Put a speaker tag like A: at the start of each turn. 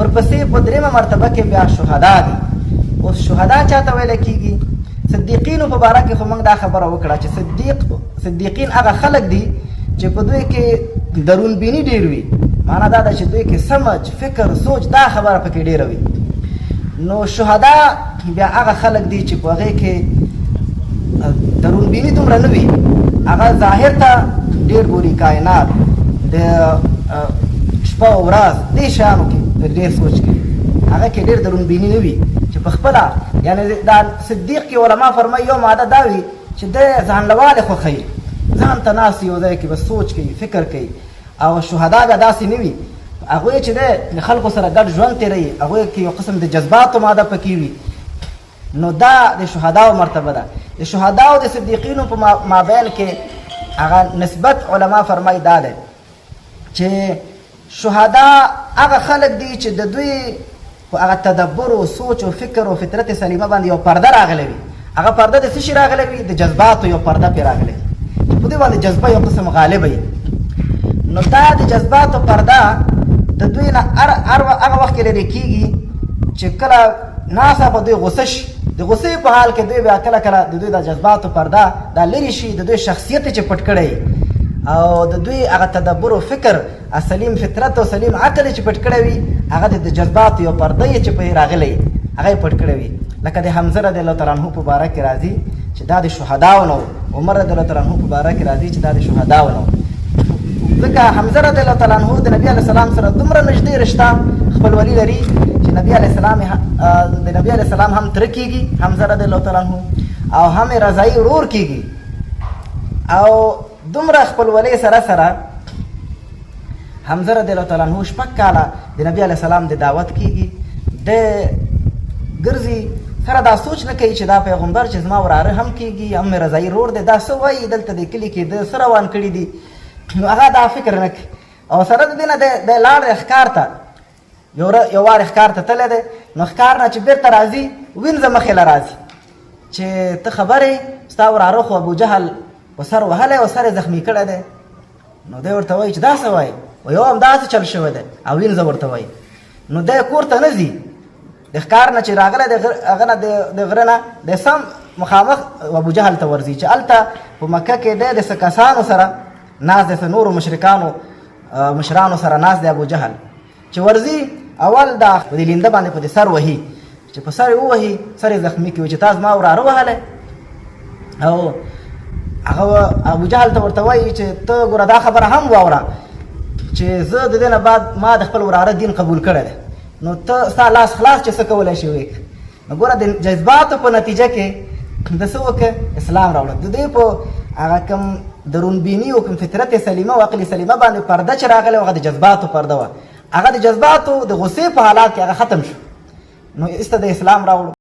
A: ورپسې په درېمه مرتبه کې بیا شهدا دي. اوس شهدا چاته ویل کېږي؟ صدیقینو په باره کې خو موږ دا خبره وکړه چې صدیقین هغه خلک دي چې په دوی کې درونبیني ډېر وي. معنا دا ده چې دوی کې سمج، فکر، سوچ دا خبره پکې ډېره وي. نو شهدا بیا هغه خلک دي چې په هغې کې درونبیني دومره نه وي، هغه ظاهر ته ډېر ګوري، کائنات د شپه او ورځ دې شیانو کې ډېر سوچ کوي، هغه کې ډېر درونبیني نه وي چې په خپله یعنې دا صدیق کې علما فرمایي یو ماده دا وي چې د ځانلوالې خوښوي، ځان ته ناست یو ځای کې بس سوچ کوي، فکر کوي. او شهدا بیا داسې نه وي، هغوی چې د خلکو سره ګډ ژوند تېروي، هغوی کې یو قسم د جذباتو ماده پکې وي. نو دا د شهداو مرتبه ده. د شهداو د صدیقینو په مابین کې هغه نسبت علما فرمایي دا ده چې شهدا هغه خلک دي چې د دوی په هغه تدبر او سوچ او فکر او فطرت سلیمه باندې یو پرده راغلی وي. هغه پرده د څه شي راغلی وي؟ د جذباتو یو پرده پرې راغلی وي، په دوی باندې جذبه یو قسم غالبه وي. نو دا د جذباتو پرده د دوی نه هغه وخت کې لرې کېږي چې کله ناڅاپه په دوی غوسه شي، د غوسې په حال کې دوی بیا کله کله د دوی د جذباتو پرده دا لرې شي، د دوی شخصیت چې پټ کړی او د دوی هغه تدبر او فکر، سلیم فطرت او سلیم عقل چې پټ کړی وي، هغه د جذباتو یو پرده چې پرې راغلی هغه یې پټ کړی وي. لکه د حمزه رضی الله تعالی عنه په باره کې راځي چې دا د شهداو نه و، عمر رضی الله تعالی عنه په باره کې راځي چې دا د شهداو نه و. ځکه حمزه رضی الله تعالی عنه د نبي علیه السلام سره دومره نږدې رشته خپلولي لري چې نبي علیه السلام د نبي علیه السلام هم تره کېږي حمزه رضی الله تعالی عنه، او هم یې رضایي ورور کېږي. او دومره خپلولۍ سره سره حمزه رضی الله تعالی عنه 6 کاله د نبي علیه السلام د دعوت کېږي، د ګرځي سره دا سوچ نه کوي چې دا پیغمبر چې زما وراره هم کېږي، هم مې رضایي ورور دی، دا څه وایي دلته د کلي کې د څه روان کړي دي. نو هغه دا فکر نه کوي. او سره د دې نه د لاړ ښکار ته یو وار ښکار ته تللی دی، نو ښکار نه چې بېرته راځي وینځه مخې له راځي چې ته خبرې ستا وراره خو ابوجهل په سر وهلی او سر یې زخمي کړی دی. نو دی ورته وایي چې دا څه وایي؟ یو همداسې چل شوی دی او وینځه ورته وایي. نو دی کور ته نه ځي، د ښکار نه چې راغلی هغه نه د غره نه د سم مخامخ ابوجهل ته ورځي چې هلته په مکه کې دی د څه کسانو سره ناست دی، څه نورو مشرانو سره ناست دی ابوجهل. چې ورځي اول دا په دې لینده باندې په دې سر وهي، چې په سر یې ووهي سر یې زخمي کوي چې تا زما وراره وهلی. او هغه ابوجهل ته ورته وایي چې ته ګوره دا خبره هم واوره چې زه د دې نه بعد ما د خپل وراره دین قبول کړی دی، نو ته ستا لاس خلاص چې څه کولی شي وکړه. نو ګوره د جذباتو په نتیجه کې د څه وکړه؟ اسلام راوړه. د دوی په هغه کوم درونبیني او کوم فطرت سلیمه او عقل سلیمه باندې پرده چې راغلی هغه د جذباتو پرده وه، هغه د جذباتو د غصې په حالات کې هغه ختم شو. نو ایسته د اسلام راوړو.